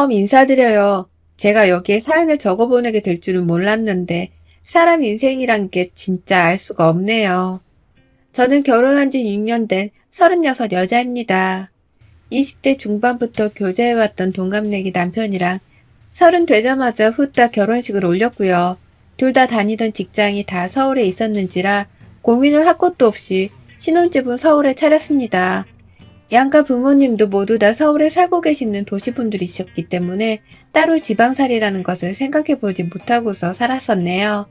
처음 인사드려요. 제가 여기에 사연을 적어보내게 될 줄은 몰랐는데 사람 인생이란 게 진짜 알 수가 없네요. 저는 결혼한 지 6년 된 36 여자입니다. 20대 중반부터 교제해왔던 동갑내기 남편이랑 30 되자마자 후딱 결혼식을 올렸고요. 둘 다 다니던 직장이 다 서울에 있었는지라 고민을 할 것도 없이 신혼집은 서울에 차렸습니다. 양가 부모님도 모두 다 서울에 살고 계시는 도시분들이셨기 때문에 따로 지방살이라는 것을 생각해보지 못하고서 살았었네요.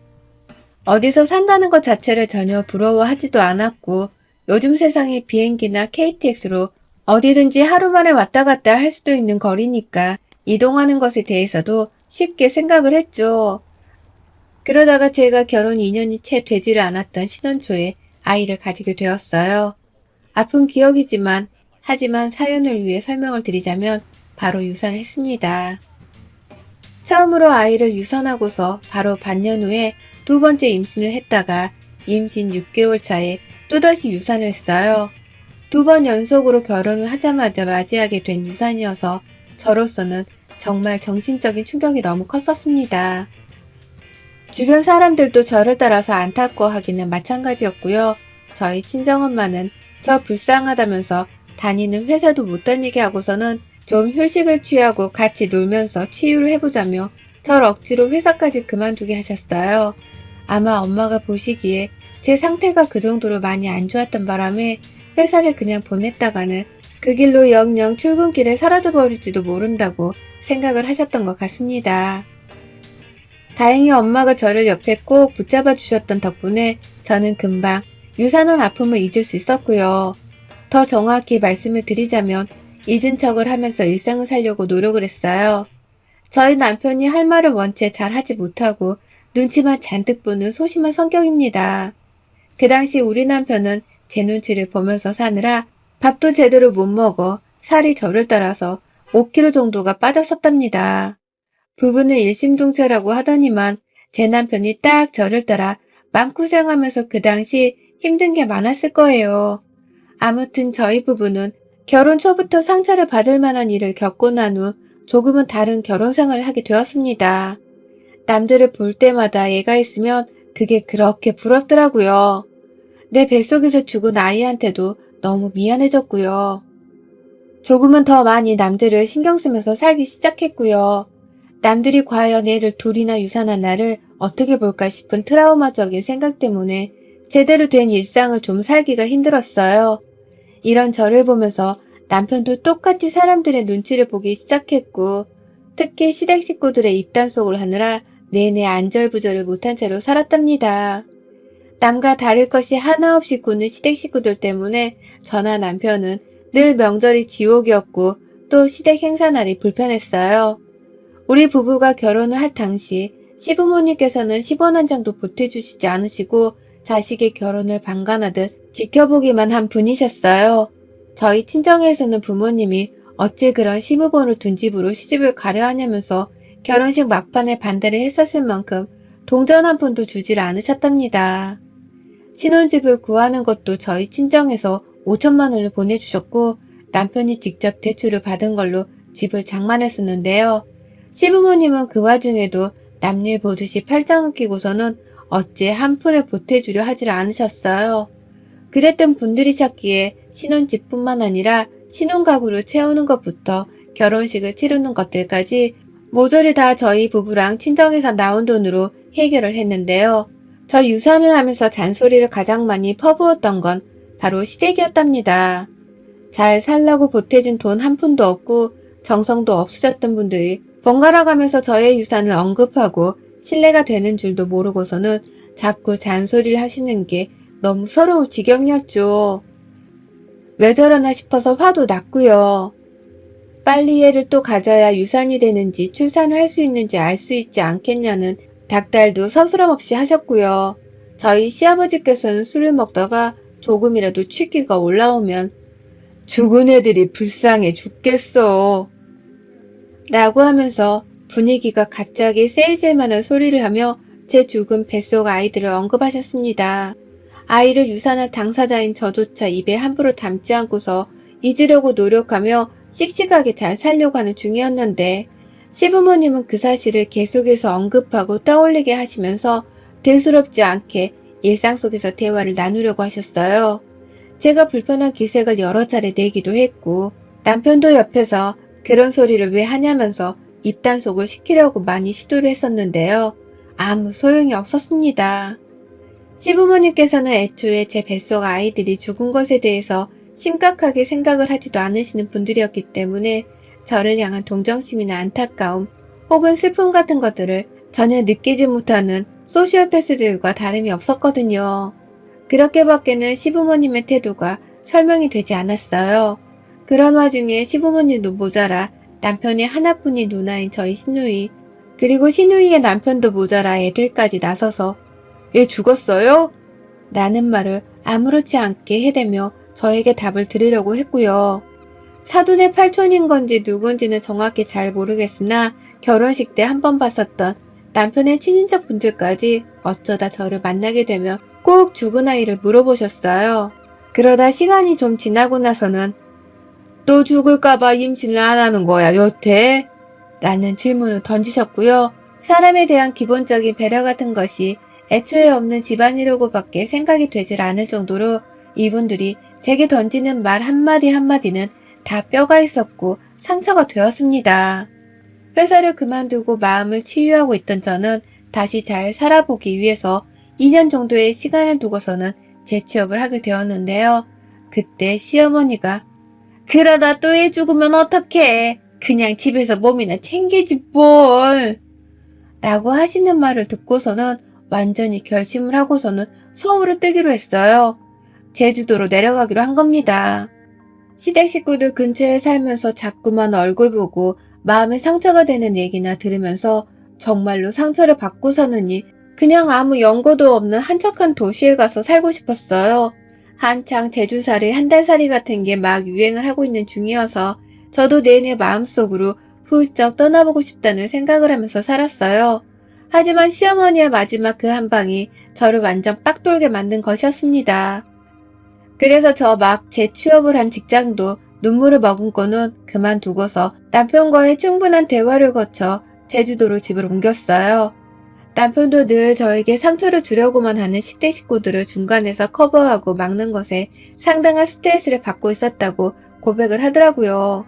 어디서 산다는 것 자체를 전혀 부러워하지도 않았고 요즘 세상에 비행기나 KTX로 어디든지 하루 만에 왔다 갔다 할 수도 있는 거리니까 이동하는 것에 대해서도 쉽게 생각을 했죠. 그러다가 제가 결혼 2년이 채 되지를 않았던 신혼 초에 아이를 가지게 되었어요. 아픈 기억이지만 하지만 사연을 위해 설명을 드리자면 바로 유산을 했습니다. 처음으로 아이를 유산하고서 바로 반년 후에 두 번째 임신을 했다가 임신 6개월 차에 또다시 유산을 했어요. 두 번 연속으로 결혼을 하자마자 맞이하게 된 유산이어서 저로서는 정말 정신적인 충격이 너무 컸었습니다. 주변 사람들도 저를 따라서 안타까워하기는 마찬가지였고요. 저희 친정엄마는 저 불쌍하다면서 다니는 회사도 못 다니게 하고서는 좀 휴식을 취하고 같이 놀면서 치유를 해보자며 절 억지로 회사까지 그만두게 하셨어요. 아마 엄마가 보시기에 제 상태가 그 정도로 많이 안 좋았던 바람에 회사를 그냥 보냈다가는 그 길로 영영 출근길에 사라져버릴지도 모른다고 생각을 하셨던 것 같습니다. 다행히 엄마가 저를 옆에 꼭 붙잡아 주셨던 덕분에 저는 금방 유산한 아픔을 잊을 수 있었고요. 더 정확히 말씀을 드리자면 잊은 척을 하면서 일상을 살려고 노력을 했어요. 저희 남편이 할 말을 원체 잘 하지 못하고 눈치만 잔뜩 보는 소심한 성격입니다. 그 당시 우리 남편은 제 눈치를 보면서 사느라 밥도 제대로 못 먹어 살이 저를 따라서 5kg 정도가 빠졌었답니다. 부부는 일심동체라고 하더니만 제 남편이 딱 저를 따라 마음고생하면서 그 당시 힘든 게 많았을 거예요. 아무튼 저희 부부는 결혼 초부터 상처를 받을 만한 일을 겪고 난 후 조금은 다른 결혼 생활을 하게 되었습니다. 남들을 볼 때마다 애가 있으면 그게 그렇게 부럽더라고요. 내 뱃속에서 죽은 아이한테도 너무 미안해졌고요. 조금은 더 많이 남들을 신경 쓰면서 살기 시작했고요. 남들이 과연 애를 둘이나 유산한 나를 어떻게 볼까 싶은 트라우마적인 생각 때문에 제대로 된 일상을 좀 살기가 힘들었어요. 이런 저를 보면서 남편도 똑같이 사람들의 눈치를 보기 시작했고 특히 시댁 식구들의 입단속을 하느라 내내 안절부절을 못한 채로 살았답니다. 남과 다를 것이 하나 없이 꾸는 시댁 식구들 때문에 저나 남편은 늘 명절이 지옥이었고 또 시댁 행사날이 불편했어요. 우리 부부가 결혼을 할 당시 시부모님께서는 10원 한 장도 보태주시지 않으시고 자식의 결혼을 방관하듯 지켜보기만 한 분이셨어요. 저희 친정에서는 부모님이 어찌 그런 시부모를 둔 집으로 시집을 가려 하냐면서 결혼식 막판에 반대를 했었을 만큼 동전 한 푼도 주질 않으셨답니다. 신혼집을 구하는 것도 저희 친정에서 5천만 원을 보내주셨고 남편이 직접 대출을 받은 걸로 집을 장만했었는데요. 시부모님은 그 와중에도 남일 보듯이 팔짱을 끼고서는 어찌 한 푼을 보태주려 하질 않으셨어요. 그랬던 분들이셨기에 신혼집뿐만 아니라 신혼가구를 채우는 것부터 결혼식을 치르는 것들까지 모조리 다 저희 부부랑 친정에서 나온 돈으로 해결을 했는데요. 저 유산을 하면서 잔소리를 가장 많이 퍼부었던 건 바로 시댁이었답니다. 잘 살라고 보태준 돈 한 푼도 없고 정성도 없으셨던 분들이 번갈아 가면서 저의 유산을 언급하고 신뢰가 되는 줄도 모르고서는 자꾸 잔소리를 하시는 게 너무 서러울 지경이었죠. 왜 저러나 싶어서 화도 났고요. 빨리 애를 또 가져야 유산이 되는지 출산을 할 수 있는지 알 수 있지 않겠냐는 닥달도 서스럼없이 하셨고요. 저희 시아버지께서는 술을 먹다가 조금이라도 취기가 올라오면 죽은 애들이 불쌍해 죽겠어 라고 하면서 분위기가 갑자기 세질 만한 소리를 하며 제 죽은 뱃속 아이들을 언급하셨습니다. 아이를 유산할 당사자인 저조차 입에 함부로 담지 않고서 잊으려고 노력하며 씩씩하게 잘 살려고 하는 중이었는데 시부모님은 그 사실을 계속해서 언급하고 떠올리게 하시면서 대수롭지 않게 일상 속에서 대화를 나누려고 하셨어요. 제가 불편한 기색을 여러 차례 내기도 했고, 남편도 옆에서 그런 소리를 왜 하냐면서 입단속을 시키려고 많이 시도를 했었는데요. 아무 소용이 없었습니다. 시부모님께서는 애초에 제 뱃속 아이들이 죽은 것에 대해서 심각하게 생각을 하지도 않으시는 분들이었기 때문에 저를 향한 동정심이나 안타까움 혹은 슬픔 같은 것들을 전혀 느끼지 못하는 소시오패스들과 다름이 없었거든요. 그렇게밖에는 시부모님의 태도가 설명이 되지 않았어요. 그런 와중에 시부모님도 모자라 남편이 하나뿐인 누나인 저희 시누이, 그리고 시누이의 남편도 모자라 애들까지 나서서 얘 죽었어요? 라는 말을 아무렇지 않게 해대며 저에게 답을 드리려고 했고요. 사돈의 팔촌인 건지 누군지는 정확히 잘 모르겠으나 결혼식 때 한 번 봤었던 남편의 친인척 분들까지 어쩌다 저를 만나게 되면 꼭 죽은 아이를 물어보셨어요. 그러다 시간이 좀 지나고 나서는 또 죽을까봐 임신을 안 하는 거야, 여태? 라는 질문을 던지셨고요. 사람에 대한 기본적인 배려 같은 것이 애초에 없는 집안이라고밖에 생각이 되질 않을 정도로 이분들이 제게 던지는 말 한마디 한마디는 다 뼈가 있었고 상처가 되었습니다. 회사를 그만두고 마음을 치유하고 있던 저는 다시 잘 살아보기 위해서 2년 정도의 시간을 두고서는 재취업을 하게 되었는데요. 그때 시어머니가 그러다 또 애 죽으면 어떡해. 그냥 집에서 몸이나 챙기지 뭘. 라고 하시는 말을 듣고서는 완전히 결심을 하고서는 서울을 뜨기로 했어요. 제주도로 내려가기로 한 겁니다. 시댁 식구들 근처에 살면서 자꾸만 얼굴 보고 마음에 상처가 되는 얘기나 들으면서 정말로 상처를 받고 사느니 그냥 아무 연고도 없는 한적한 도시에 가서 살고 싶었어요. 한창 제주살이 한 달살이 같은 게 막 유행을 하고 있는 중이어서 저도 내내 마음속으로 훌쩍 떠나보고 싶다는 생각을 하면서 살았어요. 하지만 시어머니의 마지막 그 한 방이 저를 완전 빡돌게 만든 것이었습니다. 그래서 저 막 재취업을 한 직장도 눈물을 머금고는 그만두고서 남편과의 충분한 대화를 거쳐 제주도로 집을 옮겼어요. 남편도 늘 저에게 상처를 주려고만 하는 시댁 식구들을 중간에서 커버하고 막는 것에 상당한 스트레스를 받고 있었다고 고백을 하더라고요.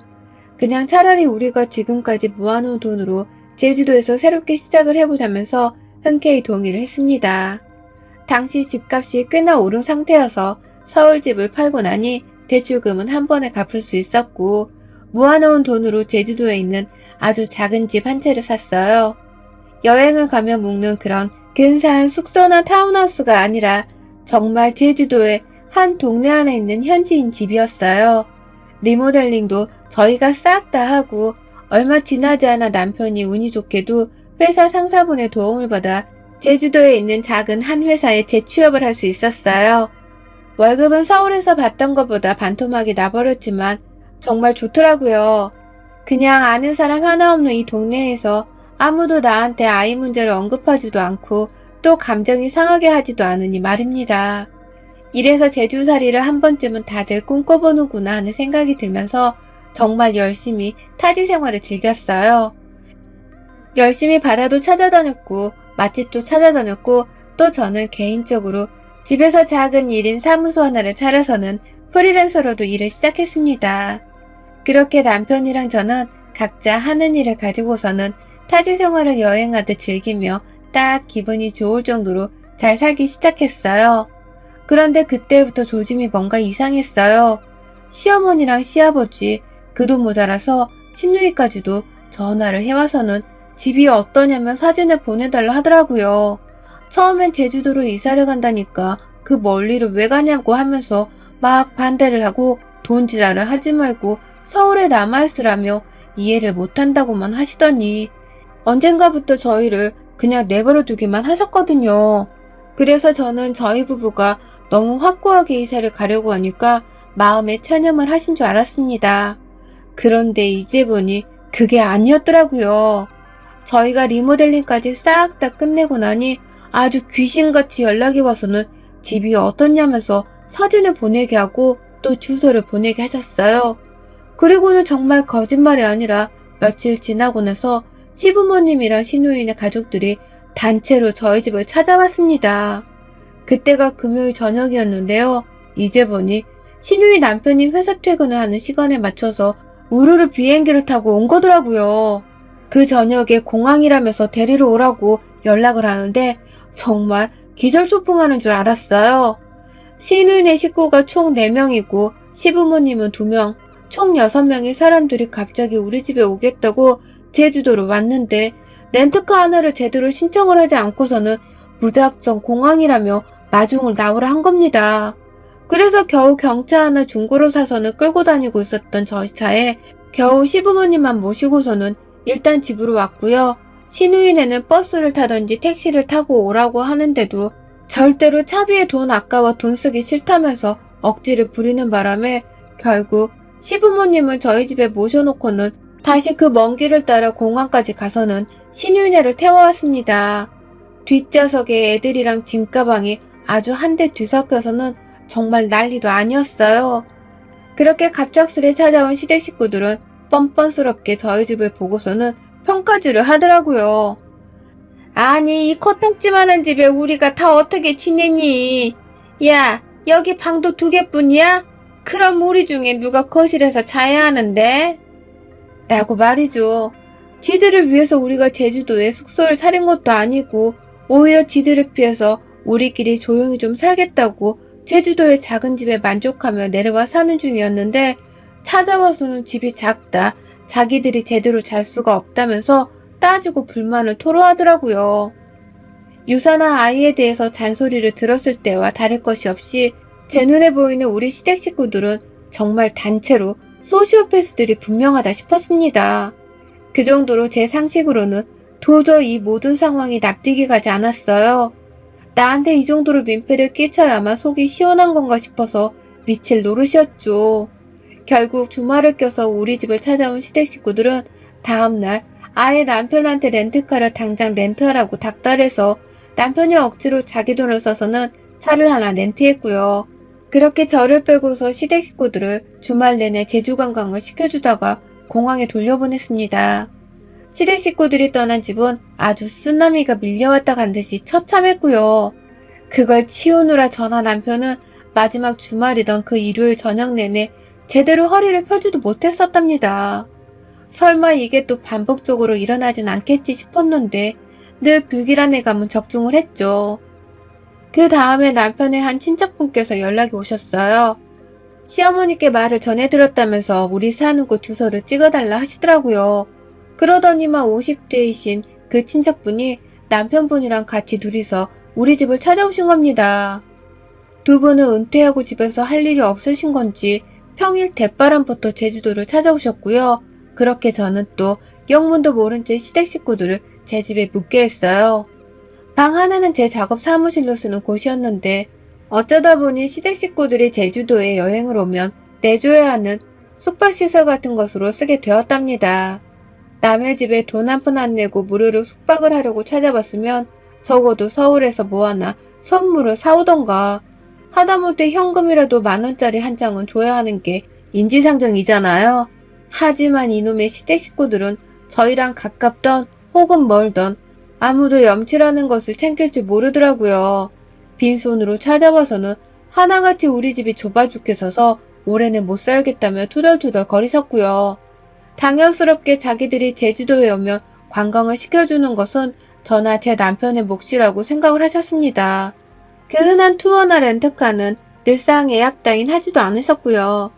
그냥 차라리 우리가 지금까지 모아놓은 돈으로 제주도에서 새롭게 시작을 해보자면서 흔쾌히 동의를 했습니다. 당시 집값이 꽤나 오른 상태여서 서울 집을 팔고 나니 대출금은 한 번에 갚을 수 있었고 모아놓은 돈으로 제주도에 있는 아주 작은 집 한 채를 샀어요. 여행을 가며 묵는 그런 근사한 숙소나 타운하우스가 아니라 정말 제주도의 한 동네 안에 있는 현지인 집이었어요. 리모델링도 저희가 싹 다 하고 얼마 지나지 않아 남편이 운이 좋게도 회사 상사분의 도움을 받아 제주도에 있는 작은 한 회사에 재취업을 할 수 있었어요. 월급은 서울에서 받던 것보다 반토막이 나버렸지만 정말 좋더라고요. 그냥 아는 사람 하나 없는 이 동네에서 아무도 나한테 아이 문제를 언급하지도 않고 또 감정이 상하게 하지도 않으니 말입니다. 이래서 제주살이를 한 번쯤은 다들 꿈꿔보는구나 하는 생각이 들면서 정말 열심히 타지 생활을 즐겼어요. 열심히 바다도 찾아다녔고 맛집도 찾아다녔고 또 저는 개인적으로 집에서 작은 일인 사무소 하나를 차려서는 프리랜서로도 일을 시작했습니다. 그렇게 남편이랑 저는 각자 하는 일을 가지고서는 타지 생활을 여행하듯 즐기며 딱 기분이 좋을 정도로 잘 살기 시작했어요. 그런데 그때부터 조짐이 뭔가 이상했어요. 시어머니랑 시아버지 그 돈 모자라서 친누이까지도 전화를 해와서는 집이 어떠냐면 사진을 보내달라 하더라고요. 처음엔 제주도로 이사를 간다니까 그 멀리를 왜 가냐고 하면서 막 반대를 하고 돈 지랄을 하지 말고 서울에 남아있으라며 이해를 못한다고만 하시더니 언젠가부터 저희를 그냥 내버려 두기만 하셨거든요. 그래서 저는 저희 부부가 너무 확고하게 이사를 가려고 하니까 마음에 체념을 하신 줄 알았습니다. 그런데 이제 보니 그게 아니었더라고요. 저희가 리모델링까지 싹 다 끝내고 나니 아주 귀신같이 연락이 와서는 집이 어떻냐면서 사진을 보내게 하고 또 주소를 보내게 하셨어요. 그리고는 정말 거짓말이 아니라 며칠 지나고 나서 시부모님이랑 시누이네 가족들이 단체로 저희 집을 찾아왔습니다. 그때가 금요일 저녁이었는데요. 이제 보니 시누이 남편이 회사 퇴근을 하는 시간에 맞춰서 우르르 비행기를 타고 온 거더라고요. 그 저녁에 공항이라면서 데리러 오라고 연락을 하는데 정말 기절초풍하는 줄 알았어요. 시누이네 식구가 총 4명이고 시부모님은 2명, 총 6명의 사람들이 갑자기 우리 집에 오겠다고 제주도로 왔는데 렌트카 하나를 제대로 신청을 하지 않고서는 무작정 공항이라며 마중을 나오라 한 겁니다. 그래서 겨우 경차 하나 중고로 사서는 끌고 다니고 있었던 저희 차에 겨우 시부모님만 모시고서는 일단 집으로 왔고요. 시누이네는 버스를 타든지 택시를 타고 오라고 하는데도 절대로 차비에 돈 아까워 돈 쓰기 싫다면서 억지를 부리는 바람에 결국 시부모님을 저희 집에 모셔놓고는 다시 그 먼 길을 따라 공항까지 가서는 시누이네를 태워왔습니다. 뒷좌석에 애들이랑 짐가방이 아주 한데 뒤섞여서는 정말 난리도 아니었어요. 그렇게 갑작스레 찾아온 시댁 식구들은 뻔뻔스럽게 저희 집을 보고서는 평가질을 하더라고요. 아니, 이 코딱지만한 집에 우리가 다 어떻게 지내니? 야, 여기 방도 2개뿐이야? 그럼 우리 중에 누가 거실에서 자야 하는데? 라고 말이죠. 지들을 위해서 우리가 제주도에 숙소를 차린 것도 아니고 오히려 지들을 피해서 우리끼리 조용히 좀 살겠다고 제주도의 작은 집에 만족하며 내려와 사는 중이었는데 찾아와서는 집이 작다, 자기들이 제대로 잘 수가 없다면서 따지고 불만을 토로하더라고요. 유사나 아이에 대해서 잔소리를 들었을 때와 다를 것이 없이 제 눈에 보이는 우리 시댁 식구들은 정말 단체로 소시오패스들이 분명하다 싶었습니다. 그 정도로 제 상식으로는 도저히 이 모든 상황이 납득이 가지 않았어요. 나한테 이 정도로 민폐를 끼쳐야만 속이 시원한 건가 싶어서 미칠 노릇이었죠. 결국 주말을 껴서 우리 집을 찾아온 시댁 식구들은 다음날 아예 남편한테 렌트카를 당장 렌트하라고 닥달해서 남편이 억지로 자기 돈을 써서는 차를 하나 렌트했고요. 그렇게 저를 빼고서 시댁 식구들을 주말 내내 제주 관광을 시켜주다가 공항에 돌려보냈습니다. 시댁 식구들이 떠난 집은 아주 쓰나미가 밀려왔다 간 듯이 처참했고요. 그걸 치우느라 저나 남편은 마지막 주말이던 그 일요일 저녁 내내 제대로 허리를 펴지도 못했었답니다. 설마 이게 또 반복적으로 일어나진 않겠지 싶었는데 늘 불길한 예감은 적중을 했죠. 그 다음에 남편의 한 친척분께서 연락이 오셨어요. 시어머니께 말을 전해드렸다면서 우리 사는 곳 주소를 찍어달라 하시더라고요. 그러더니만 50대이신 그 친척분이 남편분이랑 같이 둘이서 우리 집을 찾아오신 겁니다. 2분은 은퇴하고 집에서 할 일이 없으신 건지 평일 대바람부터 제주도를 찾아오셨고요. 그렇게 저는 또 영문도 모른 채 시댁 식구들을 제 집에 묵게 했어요. 방 하나는 제 작업 사무실로 쓰는 곳이었는데 어쩌다 보니 시댁 식구들이 제주도에 여행을 오면 내줘야 하는 숙박시설 같은 것으로 쓰게 되었답니다. 남의 집에 돈 한 푼 안 내고 무료로 숙박을 하려고 찾아봤으면 적어도 서울에서 뭐 하나 선물을 사오던가 하다못해 현금이라도 10,000원짜리 한 장은 줘야 하는 게 인지상정이잖아요. 하지만 이놈의 시댁 식구들은 저희랑 가깝던 혹은 멀던 아무도 염치라는 것을 챙길 줄 모르더라고요. 빈손으로 찾아와서는 하나같이 우리 집이 좁아 죽겠어서 올해는 못 살겠다며 투덜투덜 거리셨고요. 당연스럽게 자기들이 제주도에 오면 관광을 시켜주는 것은 저나 제 남편의 몫이라고 생각을 하셨습니다. 그 흔한 투어나 렌트카는 늘상 예약 따윈 하지도 않으셨고요.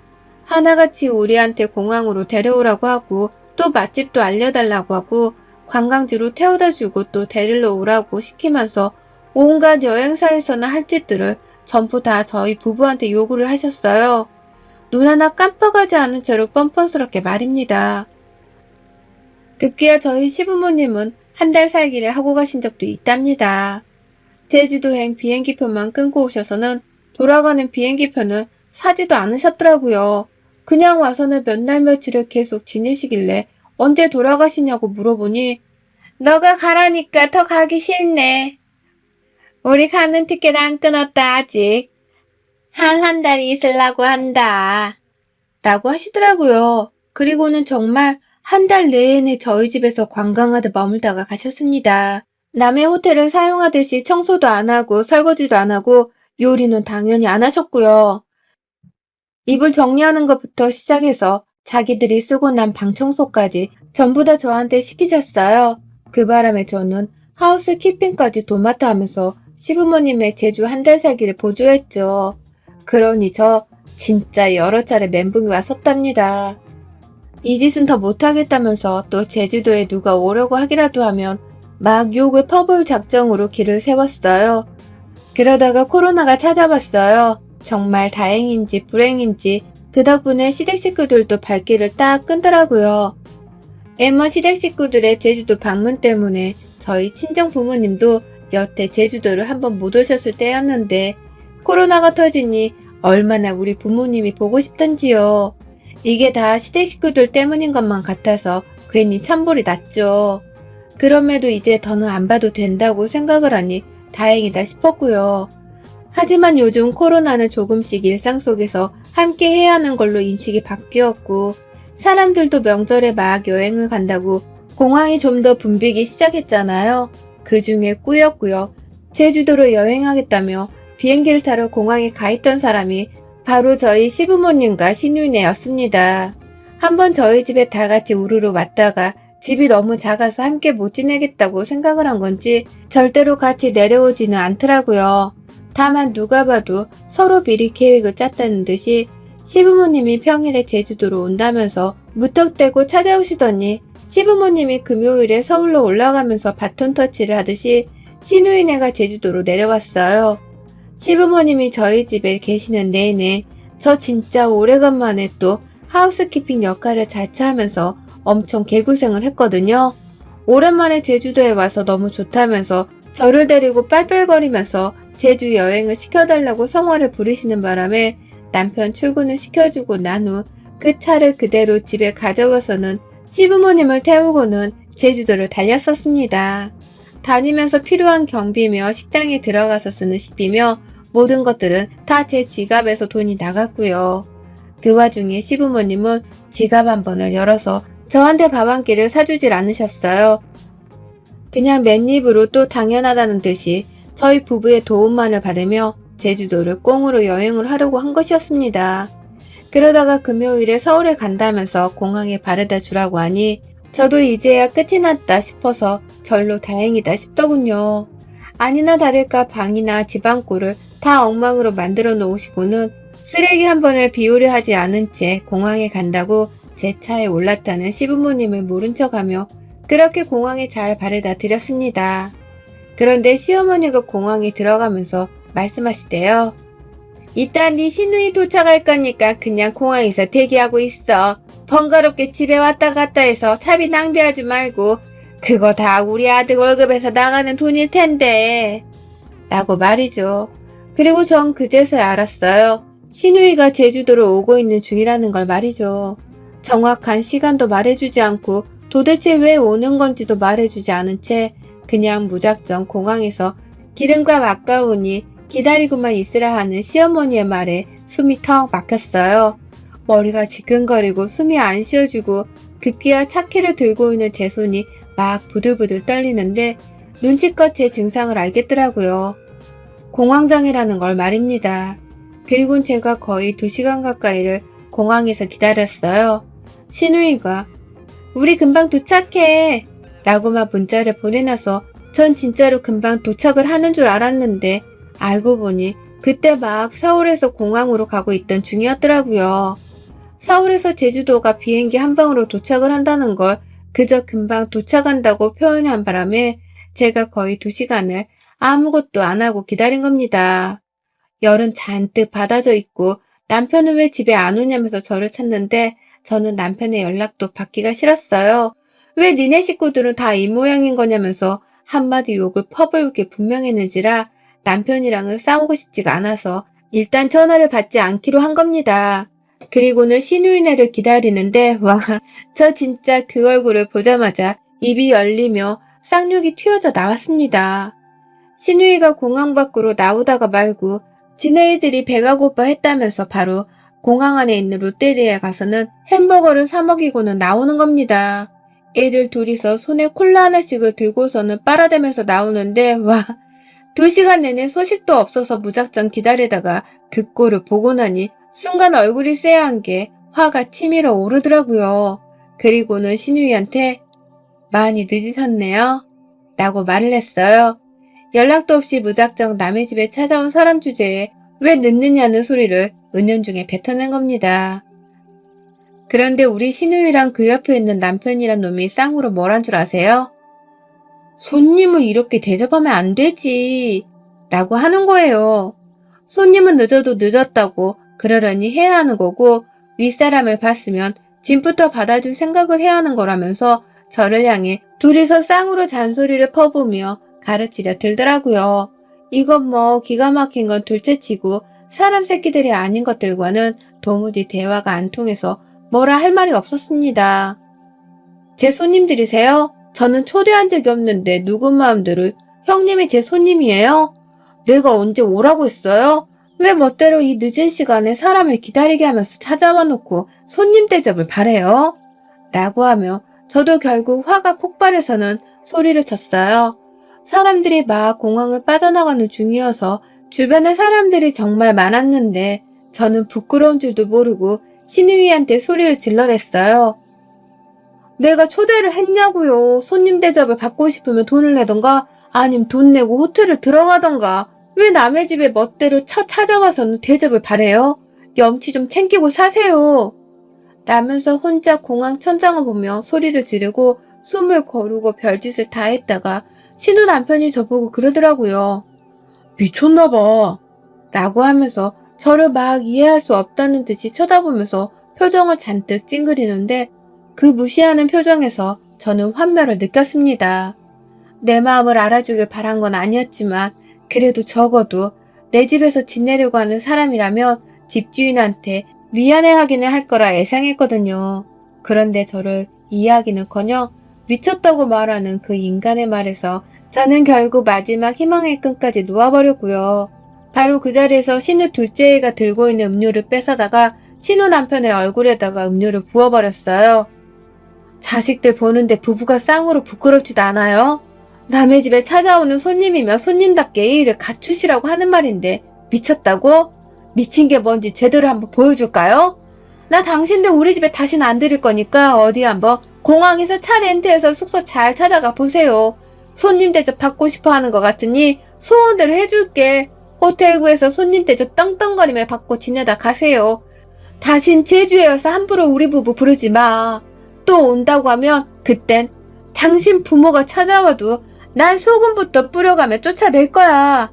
하나같이 우리한테 공항으로 데려오라고 하고 또 맛집도 알려달라고 하고 관광지로 태워다주고 또 데리러 오라고 시키면서 온갖 여행사에서나 할 짓들을 전부 다 저희 부부한테 요구를 하셨어요. 눈 하나 깜빡하지 않은 채로 뻔뻔스럽게 말입니다. 급기야 저희 시부모님은 한 달 살기를 하고 가신 적도 있답니다. 제주도행 비행기표만 끊고 오셔서는 돌아가는 비행기표는 사지도 않으셨더라고요. 그냥 와서는 몇 날 며칠을 계속 지내시길래 언제 돌아가시냐고 물어보니 너가 가라니까 더 가기 싫네. 우리 가는 티켓 안 끊었다 아직. 한 달이 있으려고 한다. 라고 하시더라고요. 그리고는 정말 한 달 내내 저희 집에서 관광하듯 머물다가 가셨습니다. 남의 호텔을 사용하듯이 청소도 안 하고 설거지도 안 하고 요리는 당연히 안 하셨고요. 이불 정리하는 것부터 시작해서 자기들이 쓰고 난 방 청소까지 전부 다 저한테 시키셨어요. 그 바람에 저는 하우스 키핑까지 도맡아 하면서 시부모님의 제주 한 달 살기를 보조했죠. 그러니 저 진짜 여러 차례 멘붕이 왔었답니다. 이 짓은 더 못하겠다면서 또 제주도에 누가 오려고 하기라도 하면 막 욕을 퍼부을 작정으로 길을 세웠어요. 그러다가 코로나가 찾아왔어요. 정말 다행인지 불행인지 그 덕분에 시댁 식구들도 발길을 딱 끈더라고요. M1 시댁 식구들의 제주도 방문 때문에 저희 친정 부모님도 여태 제주도를 한번 못 오셨을 때였는데 코로나가 터지니 얼마나 우리 부모님이 보고 싶던지요. 이게 다 시댁 식구들 때문인 것만 같아서 괜히 천불이 났죠. 그럼에도 이제 더는 안 봐도 된다고 생각을 하니 다행이다 싶었고요. 하지만 요즘 코로나는 조금씩 일상 속에서 함께 해야 하는 걸로 인식이 바뀌었고 사람들도 명절에 막 여행을 간다고 공항이 좀 더 붐비기 시작했잖아요. 그 중에 꾸역꾸역 제주도로 여행하겠다며 비행기를 타러 공항에 가 있던 사람이 바로 저희 시부모님과 시누이네였습니다. 한번 저희 집에 다 같이 우르르 왔다가 집이 너무 작아서 함께 못 지내겠다고 생각을 한 건지 절대로 같이 내려오지는 않더라고요. 다만 누가 봐도 서로 미리 계획을 짰다는 듯이 시부모님이 평일에 제주도로 온다면서 무턱대고 찾아오시더니 시부모님이 금요일에 서울로 올라가면서 바톤 터치를 하듯이 시누이네가 제주도로 내려왔어요. 시부모님이 저희 집에 계시는 내내 저 진짜 오래간만에 또 하우스키핑 역할을 자처하면서 엄청 개고생을 했거든요. 오랜만에 제주도에 와서 너무 좋다면서 저를 데리고 빨빨거리면서 제주 여행을 시켜달라고 성화를 부리시는 바람에 남편 출근을 시켜주고 난 후 그 차를 그대로 집에 가져와서는 시부모님을 태우고는 제주도를 달렸었습니다. 다니면서 필요한 경비며 식당에 들어가서 쓰는 식비며 모든 것들은 다 제 지갑에서 돈이 나갔고요. 그 와중에 시부모님은 지갑 한 번을 열어서 저한테 밥 한 끼를 사주질 않으셨어요. 그냥 맨입으로 또 당연하다는 듯이 저희 부부의 도움만을 받으며 제주도를 꽁으로 여행을 하려고 한 것이었습니다. 그러다가 금요일에 서울에 간다면서 공항에 바래다 주라고 하니 저도 이제야 끝이 났다 싶어서 절로 다행이다 싶더군요. 아니나 다를까 방이나 집안꼴을 다 엉망으로 만들어 놓으시고는 쓰레기 한 번을 비우려 하지 않은 채 공항에 간다고 제 차에 올랐다는 시부모님을 모른 척하며 그렇게 공항에 잘 바래다 드렸습니다. 그런데 시어머니가 공항에 들어가면서 말씀하시대요. 이따 네 시누이 도착할 거니까 그냥 공항에서 대기하고 있어. 번거롭게 집에 왔다 갔다 해서 차비 낭비하지 말고 그거 다 우리 아들 월급에서 나가는 돈일 텐데 라고 말이죠. 그리고 전 그제서야 알았어요. 시누이가 제주도로 오고 있는 중이라는 걸 말이죠. 정확한 시간도 말해주지 않고 도대체 왜 오는 건지도 말해주지 않은 채 그냥 무작정 공항에서 기름값 아까우니 기다리고만 있으라 하는 시어머니의 말에 숨이 턱 막혔어요. 머리가 지끈거리고 숨이 안 쉬어지고 급기야 차키를 들고 있는 제 손이 막 부들부들 떨리는데 눈치껏 제 증상을 알겠더라고요. 공황장애라는 걸 말입니다. 그리고 제가 거의 2시간 가까이를 공항에서 기다렸어요. 시누이가 우리 금방 도착해 라고만 문자를 보내놔서 전 진짜로 금방 도착을 하는 줄 알았는데 알고 보니 그때 막 서울에서 공항으로 가고 있던 중이었더라고요. 서울에서 제주도가 비행기 한 방으로 도착을 한다는 걸 그저 금방 도착한다고 표현한 바람에 제가 거의 2시간을 아무것도 안 하고 기다린 겁니다. 열은 잔뜩 받아져 있고 남편은 왜 집에 안 오냐면서 저를 찾는데 저는 남편의 연락도 받기가 싫었어요. 왜 니네 식구들은 다 이 모양인 거냐면서 한마디 욕을 퍼부을 게 분명했는지라 남편이랑은 싸우고 싶지가 않아서 일단 전화를 받지 않기로 한 겁니다. 그리고는 시누이네를 기다리는데 와, 저 진짜 그 얼굴을 보자마자 입이 열리며 쌍욕이 튀어져 나왔습니다. 시누이가 공항 밖으로 나오다가 말고 지네이들이 배가 고파 했다면서 바로 공항 안에 있는 롯데리아에 가서는 햄버거를 사 먹이고는 나오는 겁니다. 애들 둘이서 손에 콜라 하나씩을 들고서는 빨아대면서 나오는데 와, 2시간 내내 소식도 없어서 무작정 기다리다가 그 꼴을 보고 나니 순간 얼굴이 쎄한 게 화가 치밀어 오르더라고요. 그리고는 신우이한테 많이 늦으셨네요 라고 말을 했어요. 연락도 없이 무작정 남의 집에 찾아온 사람 주제에 왜 늦느냐는 소리를 은연중에 뱉어낸 겁니다. 그런데 우리 신우이랑 그 옆에 있는 남편이란 놈이 쌍으로 뭘 한 줄 아세요? 손님을 이렇게 대접하면 안 되지 라고 하는 거예요. 손님은 늦어도 늦었다고 그러려니 해야 하는 거고 윗사람을 봤으면 짐부터 받아줄 생각을 해야 하는 거라면서 저를 향해 둘이서 쌍으로 잔소리를 퍼부으며 가르치려 들더라고요. 이건 뭐 기가 막힌 건 둘째치고 사람 새끼들이 아닌 것들과는 도무지 대화가 안 통해서 뭐라 할 말이 없었습니다. 제 손님들이세요? 저는 초대한 적이 없는데 누군 마음대로 형님이 제 손님이에요? 내가 언제 오라고 했어요? 왜 멋대로 이 늦은 시간에 사람을 기다리게 하면서 찾아와 놓고 손님 대접을 바래요? 라고 하며 저도 결국 화가 폭발해서는 소리를 쳤어요. 사람들이 막 공항을 빠져나가는 중이어서 주변에 사람들이 정말 많았는데 저는 부끄러운 줄도 모르고 신우이한테 소리를 질러댔어요. 내가 초대를 했냐고요. 손님 대접을 받고 싶으면 돈을 내던가 아님 돈 내고 호텔을 들어가던가 왜 남의 집에 멋대로 찾아와서는 대접을 바래요? 염치 좀 챙기고 사세요. 라면서 혼자 공항 천장을 보며 소리를 지르고 숨을 거르고 별짓을 다 했다가 신우 남편이 저보고 그러더라고요. 미쳤나봐. 라고 하면서 저를 막 이해할 수 없다는 듯이 쳐다보면서 표정을 잔뜩 찡그리는데 그 무시하는 표정에서 저는 환멸을 느꼈습니다. 내 마음을 알아주길 바란 건 아니었지만 그래도 적어도 내 집에서 지내려고 하는 사람이라면 집주인한테 미안해하기는 할 거라 예상했거든요. 그런데 저를 이해하기는커녕 미쳤다고 말하는 그 인간의 말에서 저는 결국 마지막 희망의 끈까지 놓아버렸고요. 바로 그 자리에서 신우 둘째 애가 들고 있는 음료를 뺏어다가 신우 남편의 얼굴에다가 음료를 부어버렸어요. 자식들 보는데 부부가 쌍으로 부끄럽지도 않아요? 남의 집에 찾아오는 손님이면 손님답게 예의를 갖추시라고 하는 말인데 미쳤다고? 미친 게 뭔지 제대로 한번 보여줄까요? 나 당신들 우리 집에 다시는 안 들일 거니까 어디 한번 공항에서 차 렌트해서 숙소 잘 찾아가 보세요. 손님 대접 받고 싶어 하는 것 같으니 소원대로 해줄게. 호텔 구에서 손님 대접 떵떵거리며 받고 지내다 가세요. 다신 제주에 와서 함부로 우리 부부 부르지 마. 또 온다고 하면 그땐 당신 부모가 찾아와도 난 소금부터 뿌려가며 쫓아낼 거야.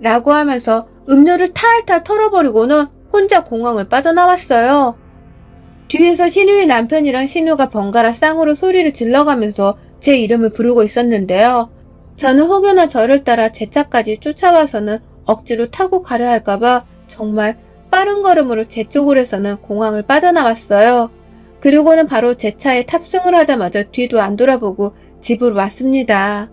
라고 하면서 음료를 탈탈 털어버리고는 혼자 공항을 빠져나왔어요. 뒤에서 신우의 남편이랑 신우가 번갈아 쌍으로 소리를 질러가면서 제 이름을 부르고 있었는데요. 저는 혹여나 저를 따라 제 차까지 쫓아와서는 억지로 타고 가려 할까봐 정말 빠른 걸음으로 제 쪽으로 해서는 공항을 빠져나왔어요. 그리고는 바로 제 차에 탑승을 하자마자 뒤도 안 돌아보고 집으로 왔습니다.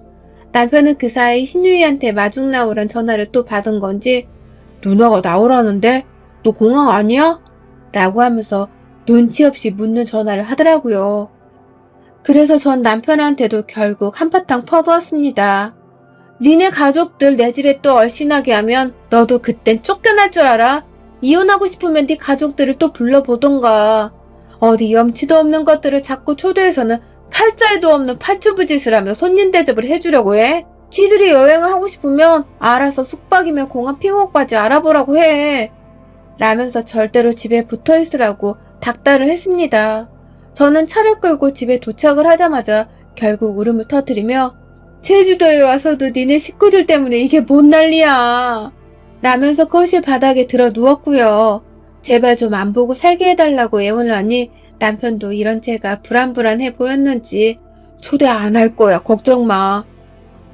남편은 그 사이 신유이한테 마중 나오란 전화를 또 받은 건지 누나가 나오라는데 너 공항 아니야? 라고 하면서 눈치 없이 묻는 전화를 하더라고요. 그래서 전 남편한테도 결국 한바탕 퍼부었습니다. 니네 가족들 내 집에 또 얼씬하게 하면 너도 그땐 쫓겨날 줄 알아? 이혼하고 싶으면 네 가족들을 또 불러보던가. 어디 염치도 없는 것들을 자꾸 초대해서는 팔자에도 없는 팔추부짓을 하며 손님 대접을 해주려고 해. 지들이 여행을 하고 싶으면 알아서 숙박이면 공항 픽업까지 알아보라고 해. 라면서 절대로 집에 붙어있으라고 닥달을 했습니다. 저는 차를 끌고 집에 도착을 하자마자 결국 울음을 터뜨리며 제주도에 와서도 니네 식구들 때문에 이게 뭔 난리야. 라면서 거실 바닥에 들어 누웠고요. 제발 좀 안 보고 살게 해달라고 애원을 하니 남편도 이런 제가 불안불안해 보였는지 초대 안 할 거야 걱정 마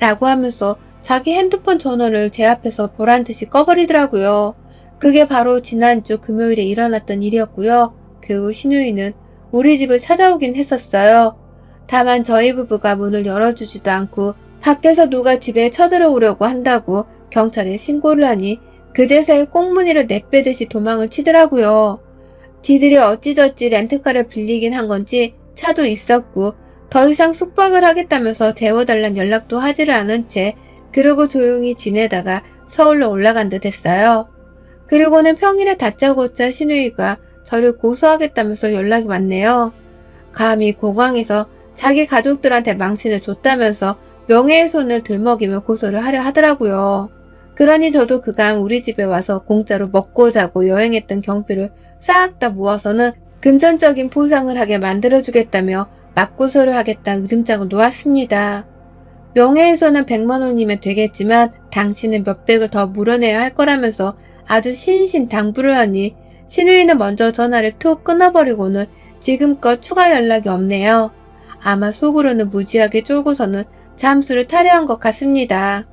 라고 하면서 자기 핸드폰 전원을 제 앞에서 보란듯이 꺼버리더라고요. 그게 바로 지난주 금요일에 일어났던 일이었고요. 그 후 신우이는 우리 집을 찾아오긴 했었어요. 다만 저희 부부가 문을 열어주지도 않고 밖에서 누가 집에 쳐들어오려고 한다고 경찰에 신고를 하니 그제서야 꽁무니를 내빼듯이 도망을 치더라고요. 지들이 어찌저찌 렌트카를 빌리긴 한 건지 차도 있었고 더 이상 숙박을 하겠다면서 재워달란 연락도 하지를 않은 채 그러고 조용히 지내다가 서울로 올라간 듯 했어요. 그리고는 평일에 다짜고짜 시누이가 저를 고소하겠다면서 연락이 왔네요. 감히 공항에서 자기 가족들한테 망신을 줬다면서 명예훼손을 들먹이며 고소를 하려 하더라고요. 그러니 저도 그간 우리 집에 와서 공짜로 먹고 자고 여행했던 경비를 싹 다 모아서는 금전적인 포상을 하게 만들어주겠다며 맞고소를 하겠다 으름장을 놓았습니다. 명예훼손은 100만 원이면 되겠지만 당신은 몇백을 더 물어내야 할 거라면서 아주 신신당부를 하니 시누이는 먼저 전화를 툭 끊어버리고는 지금껏 추가 연락이 없네요. 아마 속으로는 무지하게 쫄고서는 잠수를 타려한 것 같습니다.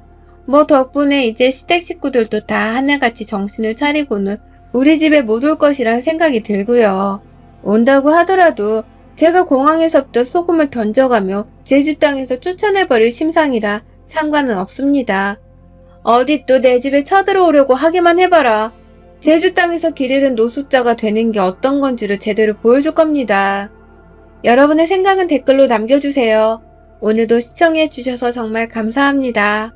뭐 덕분에 이제 시댁 식구들도 다 하나같이 정신을 차리고는 우리 집에 못 올 것이란 생각이 들고요. 온다고 하더라도 제가 공항에서부터 소금을 던져가며 제주 땅에서 쫓아내버릴 심상이라 상관은 없습니다. 어디 또 내 집에 쳐들어오려고 하기만 해봐라. 제주 땅에서 길 잃은 노숙자가 되는 게 어떤 건지를 제대로 보여줄 겁니다. 여러분의 생각은 댓글로 남겨주세요. 오늘도 시청해주셔서 정말 감사합니다.